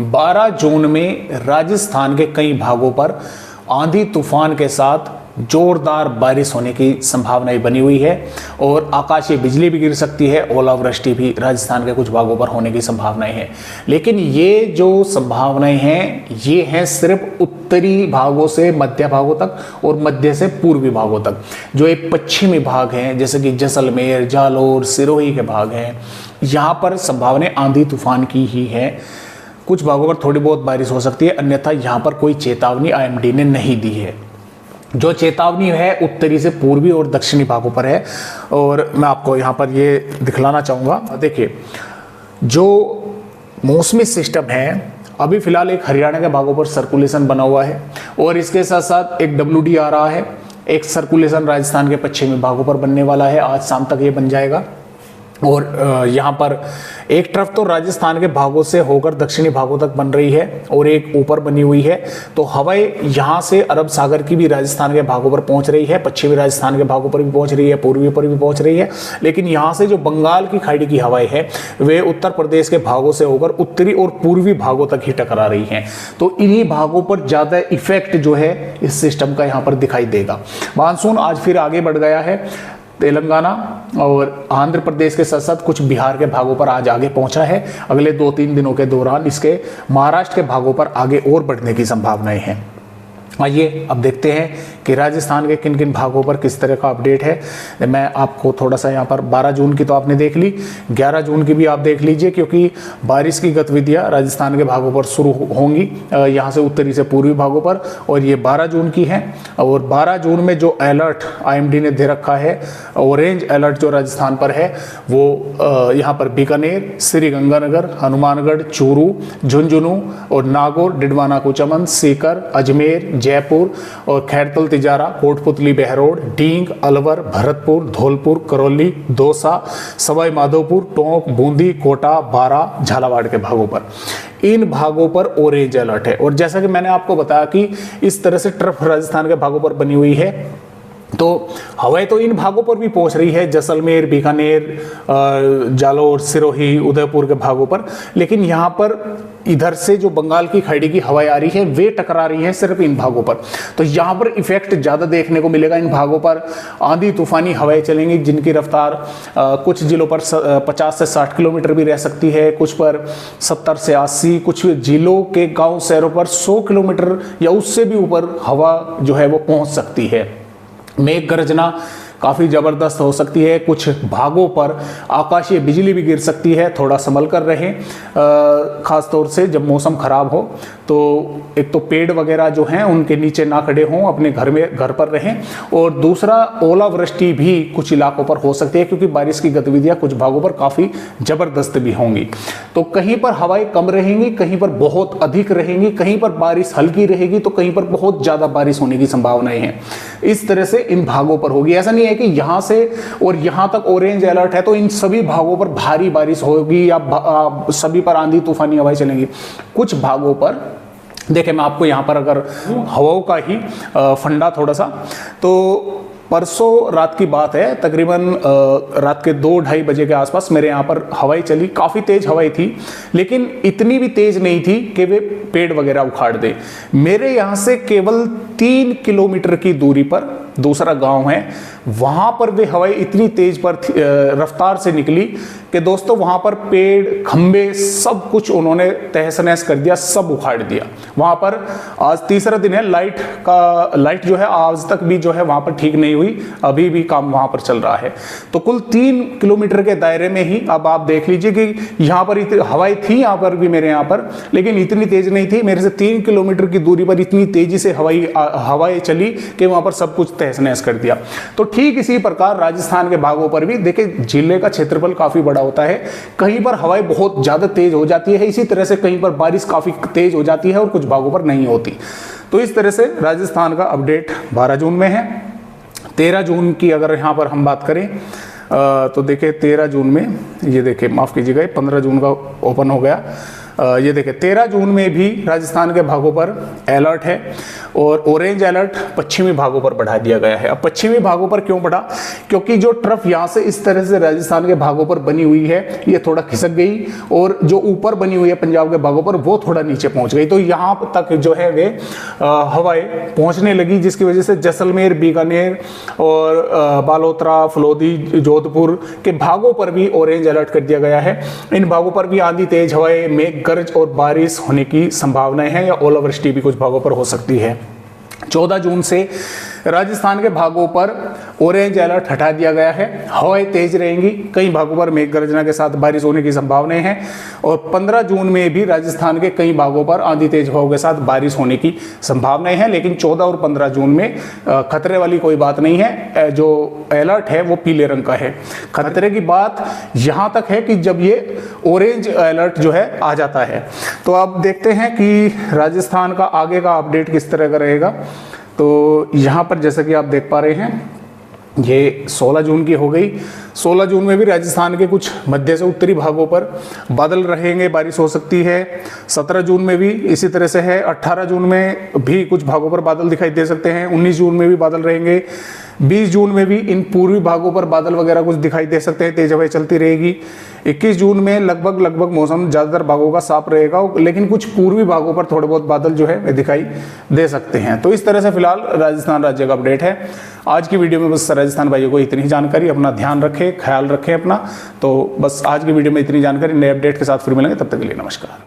12 जून में राजस्थान के कई भागों पर आंधी तूफान के साथ जोरदार बारिश होने की संभावनाएं बनी हुई है और आकाशीय बिजली भी गिर सकती है, ओलावृष्टि भी राजस्थान के कुछ भागों पर होने की संभावनाएं हैं। लेकिन ये जो संभावनाएं हैं ये हैं सिर्फ उत्तरी भागों से मध्य भागों तक और मध्य से पूर्वी भागों तक। जो एक पश्चिमी भाग हैं जैसे कि जैसलमेर, जालोर, सिरोही के भाग हैं, यहाँ पर संभावनाएं आंधी तूफान की ही है। कुछ भागों पर थोड़ी बहुत बारिश हो सकती है, अन्यथा यहाँ पर कोई चेतावनी आईएमडी ने नहीं दी है। जो चेतावनी है उत्तरी से पूर्वी और दक्षिणी भागों पर है और मैं आपको यहाँ पर ये दिखलाना चाहूँगा। देखिए, जो मौसमी सिस्टम है अभी फिलहाल एक हरियाणा के भागों पर सर्कुलेशन बना हुआ है और इसके साथ साथ एक WD आ रहा है। एक सर्कुलेशन राजस्थान के पश्चिमी भागों पर बनने वाला है, आज शाम तक ये बन जाएगा। और यहाँ पर एक तरफ तो राजस्थान के भागों से होकर दक्षिणी भागों तक बन रही है और एक ऊपर बनी हुई है, तो हवाएं यहाँ से अरब सागर की भी राजस्थान के भागों पर पहुँच रही है, पश्चिमी राजस्थान के भागों पर भी पहुँच रही है, पूर्वी पर भी पहुँच रही है। लेकिन यहाँ से जो बंगाल की खाड़ी की हवाएं हैं वे उत्तर प्रदेश के भागों से होकर उत्तरी और पूर्वी भागों तक ही टकरा रही हैं, तो इन्हीं भागों पर ज़्यादा इफेक्ट जो है इस सिस्टम का यहाँ पर दिखाई देगा। मानसून आज फिर आगे बढ़ गया है, तेलंगाना और आंध्र प्रदेश के साथ साथ कुछ बिहार के भागों पर आज आगे पहुंचा है। अगले 2-3 दिनों के दौरान इसके महाराष्ट्र के भागों पर आगे और बढ़ने की संभावनाएं हैं। आइए अब देखते हैं कि राजस्थान के किन किन भागों पर किस तरह का अपडेट है। मैं आपको थोड़ा सा यहाँ पर 12 जून की तो आपने देख ली, 11 जून की भी आप देख लीजिए, क्योंकि बारिश की गतिविधियाँ राजस्थान के भागों पर शुरू होंगी यहाँ से उत्तरी से पूर्वी भागों पर, और ये 12 जून की है। और 12 जून में जो अलर्ट आईएमडी ने दे रखा है, ऑरेंज अलर्ट जो राजस्थान पर है, वो यहाँ पर बीकानेर, श्रीगंगानगर, हनुमानगढ़, चूरू, झुंझुनू और नागौर, डिडवाना कुचामन, सीकर, अजमेर, जयपुर और खैरतल, तिजारा, कोटपुतली, बहरोड, डींग, अलवर, भरतपुर, धौलपुर, करौली, दौसा, सवाई माधोपुर, टोंक, बूंदी, कोटा, बारा, झालावाड़ के भागों पर, इन भागों पर ऑरेंज अलर्ट है। और जैसा कि मैंने आपको बताया कि इस तरह से ट्रफ राजस्थान के भागों पर बनी हुई है, तो हवाएं तो इन भागों पर भी पहुंच रही है, जैसलमेर, बीकानेर, जालोर, सिरोही, उदयपुर के भागों पर। लेकिन यहाँ पर इधर से जो बंगाल की खाड़ी की हवाएं आ रही है वे टकरा रही हैं सिर्फ इन भागों पर, तो यहाँ पर इफेक्ट ज़्यादा देखने को मिलेगा। इन भागों पर आंधी तूफानी हवाएं चलेंगी जिनकी रफ्तार कुछ जिलों पर 50 से 60 किलोमीटर भी रह सकती है, कुछ पर 70 से 80, कुछ जिलों के गाँव शहरों पर 100 किलोमीटर या उससे भी ऊपर हवा जो है वो पहुँच सकती है। मेघ गर्जना काफ़ी ज़बरदस्त हो सकती है, कुछ भागों पर आकाशीय बिजली भी गिर सकती है, थोड़ा संभल कर रहें। ख़ास तौर से जब मौसम ख़राब हो तो एक तो पेड़ वगैरह जो हैं उनके नीचे ना खड़े हों, अपने घर पर रहें। और दूसरा, ओलावृष्टि भी कुछ इलाकों पर हो सकती है, क्योंकि बारिश की गतिविधियाँ कुछ भागों पर काफ़ी ज़बरदस्त भी होंगी। तो कहीं पर हवाएं कम रहेंगी, कहीं पर बहुत अधिक रहेंगी, कहीं पर बारिश हल्की रहेगी, तो कहीं पर बहुत ज़्यादा बारिश होने की संभावनाएं हैं। इस तरह से इन भागों पर होगी। ऐसा नहीं है कि यहाँ से और यहाँ तक ऑरेंज अलर्ट है तो इन सभी भागों पर भारी बारिश होगी या सभी पर आंधी तूफानी हवाएं चलेंगी। कुछ भागों पर देखें, मैं आपको यहाँ पर अगर हवाओं का ही फंडा थोड़ा सा, तो परसों रात की बात है, तकरीबन रात के 2-2:30 बजे के आसपास मेरे यहाँ पर हवाएं चली। काफ़ी तेज हवाएं थी, लेकिन इतनी भी तेज नहीं थी कि वे पेड़ वगैरह उखाड़ दे। मेरे यहाँ से केवल 3 किलोमीटर की दूरी पर दूसरा गांव है, वहाँ पर वे हवाएं इतनी तेज पर रफ्तार से निकली कि दोस्तों वहाँ पर पेड़, खंबे, सब कुछ उन्होंने तहस नहस कर दिया, सब उखाड़ दिया। वहाँ पर आज तीसरा दिन है, लाइट जो है आज तक भी जो है वहाँ पर ठीक नहीं हुई, अभी भी काम वहाँ पर चल रहा है। तो कुल 3 किलोमीटर के दायरे में ही अब आप देख लीजिए कि यहाँ पर हवाएं थी, यहाँ पर भी मेरे यहाँ पर, लेकिन इतनी तेज नहीं थी। मेरे से 3 किलोमीटर की दूरी पर इतनी तेजी से हवाएं चली कि वहाँ पर सब कुछ तहस नहस कर दिया। तो ठीक इसी प्रकार राजस्थान के भागों पर भी देखिए, जिले का क्षेत्रफल काफी बड़ा होता है, कहीं पर हवाएं बहुत ज्यादा तेज हो जाती है, इसी तरह से कहीं पर बारिश काफी तेज हो जाती है और कुछ भागों पर नहीं होती। तो इस तरह से राजस्थान का अपडेट 12 जून में है। 13 जून की अगर यहाँ पर हम बात करें तो देखिए 13 जून में ये देखिए, माफ कीजिएगा, 15 जून का ओपन हो गया। ये देखिए 13 जून में भी राजस्थान के भागों पर अलर्ट है और ऑरेंज अलर्ट पश्चिमी भागों पर बढ़ा दिया गया है। अब पश्चिमी भागों पर क्यों बढ़ा? क्योंकि जो ट्रफ यहाँ से इस तरह से राजस्थान के भागों पर बनी हुई है ये थोड़ा खिसक गई और जो ऊपर बनी हुई है पंजाब के भागों पर वो थोड़ा नीचे पहुंच गई, तो यहाँ तक जो है वे हवाएं पहुंचने लगी, जिसकी वजह से जैसलमेर, बीकानेर और बालोतरा, फलोदी, जोधपुर के भागों पर भी ऑरेंज अलर्ट कर दिया गया है। इन भागों पर भी आंधी, तेज हवाएं, मेघ गर्ज और बारिश होने की संभावनाएं हैं या ओलावृष्टि भी कुछ भागों पर हो सकती है। 14 जून से राजस्थान के भागों पर ऑरेंज अलर्ट हटा दिया गया है। हवाएं तेज रहेंगी, कई भागों पर मेघ गर्जना के साथ बारिश होने की संभावनाएं हैं और 15 जून में भी राजस्थान के कई भागों पर आंधी तेज हवाओं के साथ बारिश होने की संभावनाएं हैं। लेकिन 14 और 15 जून में खतरे वाली कोई बात नहीं है। जो अलर्ट है वो पीले रंग का है। खतरे की बात यहां तक है कि जब ये ऑरेंज अलर्ट जो है आ जाता है। तो अब देखते हैं कि राजस्थान का आगे का अपडेट किस तरह का रहेगा। तो यहाँ पर जैसा कि आप देख पा रहे हैं ये 16 जून की हो गई। 16 जून में भी राजस्थान के कुछ मध्य से उत्तरी भागों पर बादल रहेंगे, बारिश हो सकती है। 17 जून में भी इसी तरह से है। 18 जून में भी कुछ भागों पर बादल दिखाई दे सकते हैं। 19 जून में भी बादल रहेंगे। 20 जून में भी इन पूर्वी भागों पर बादल वगैरह कुछ दिखाई दे सकते हैं, तेज हवाएं चलती रहेगी। 21 जून में लगभग मौसम ज़्यादातर भागों का साफ रहेगा, लेकिन कुछ पूर्वी भागों पर थोड़े बहुत बादल जो है दिखाई दे सकते हैं। तो इस तरह से फिलहाल राजस्थान राज्य का अपडेट है। आज की वीडियो में बस राजस्थान भाइयों को इतनी जानकारी। अपना ध्यान रखें, ख्याल रखें अपना। तो बस आज की वीडियो में इतनी जानकारी। नए अपडेट के साथ फिर मिलेंगे, तब तक के लिए नमस्कार।